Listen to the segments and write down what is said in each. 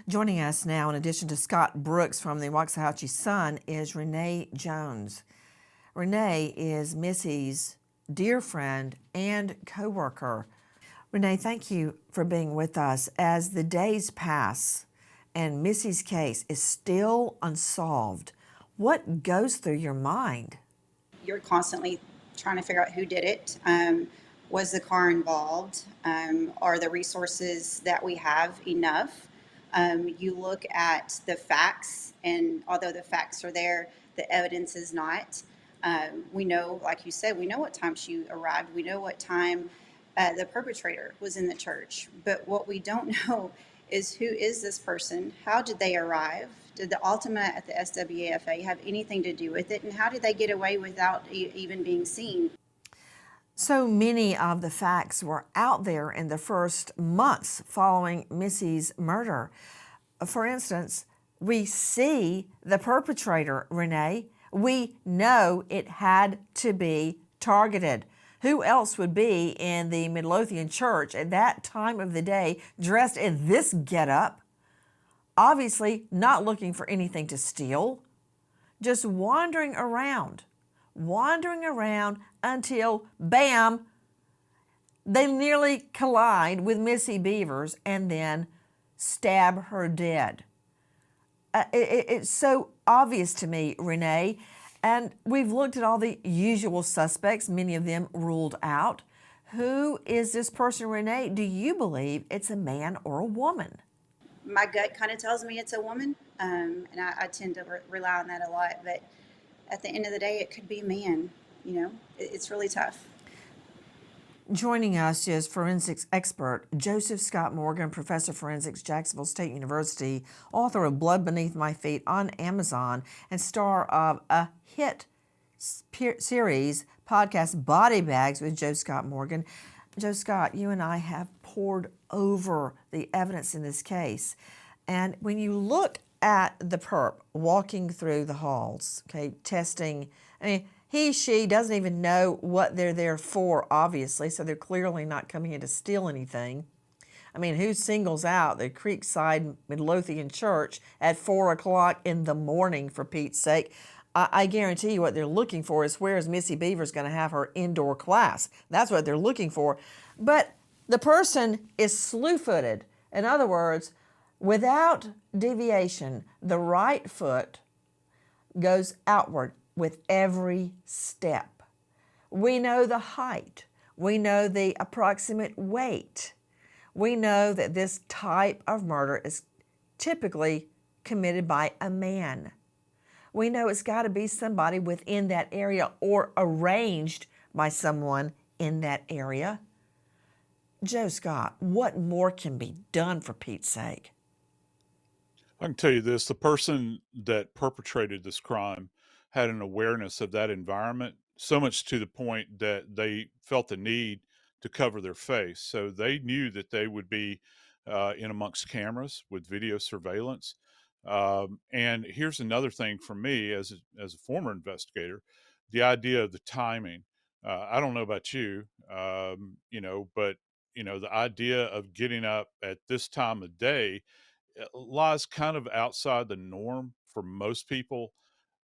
Joining us now, in addition to Scott Brooks from the Waxahachie Sun, is Renee Jones. Renee is Missy's dear friend and co-worker. Renee, thank you for being with us. As the days pass and Missy's case is still unsolved, what goes through your mind? You're constantly trying to figure out who did it. Was the car involved? Are the resources that we have enough? You look at the facts, and although the facts are there, the evidence is not. We know, like you said, we know what time she arrived. We know what time the perpetrator was in the church. But what we don't know is, who is this person? How did they arrive? Did the Ultima at the SWAFA have anything to do with it? And how did they get away without even being seen? So many of the facts were out there in the first months following Missy's murder. For instance, we see the perpetrator, Renee. We know it had to be targeted. Who else would be in the Midlothian church at that time of the day dressed in this getup? Obviously not looking for anything to steal, just wandering around until, bam, they nearly collide with Missy Beevers and then stab her dead. It's so obvious to me, Renee, and we've looked at all the usual suspects, many of them ruled out. Who is this person, Renee? Do you believe it's a man or a woman? My gut kind of tells me it's a woman, and I tend to rely on that a lot. But at the end of the day, it could be a man. You know, it's really tough. Joining us is forensics expert Joseph Scott Morgan, professor of forensics, Jacksonville State University, author of Blood Beneath My Feet on Amazon, and star of a hit series podcast, Body Bags with Joe Scott Morgan. Joe Scott, you and I have pored over the evidence in this case. And when you look at the perp walking through the halls, okay, testing, I mean, she doesn't even know what they're there for, obviously, so they're clearly not coming in to steal anything. I mean, who singles out the Creekside Midlothian Church at 4 o'clock in the morning, for Pete's sake? I guarantee you what they're looking for is, where is Missy Beevers going to have her indoor class? That's what they're looking for. But the person is slew-footed. In other words, without deviation, the right foot goes outward with every step. We know the height. We know the approximate weight. We know that this type of murder is typically committed by a man. We know it's got to be somebody within that area or arranged by someone in that area. Joe Scott, what more can be done, for Pete's sake? I can tell you this, the person that perpetrated this crime had an awareness of that environment, so much to the point that they felt the need to cover their face. So they knew that they would be in amongst cameras with video surveillance. And here's another thing for me as a former investigator, the idea of the timing. I don't know about you, but the idea of getting up at this time of day lies kind of outside the norm for most people,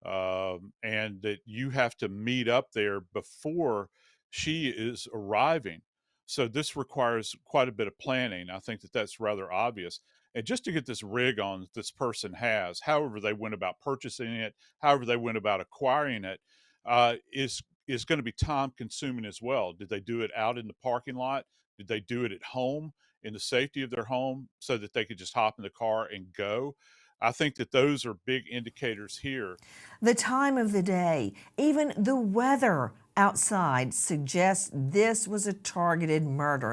and that you have to meet up there before she is arriving. So this requires quite a bit of planning. I think that that's rather obvious. And just to get this rig on that this person has, however they went about purchasing it, however they went about acquiring it, is going to be time consuming as well. Did they do it out in the parking lot? Did they do it at home in the safety of their home so that they could just hop in the car and go? I think that those are big indicators here. The time of the day, even the weather outside suggests this was a targeted murder.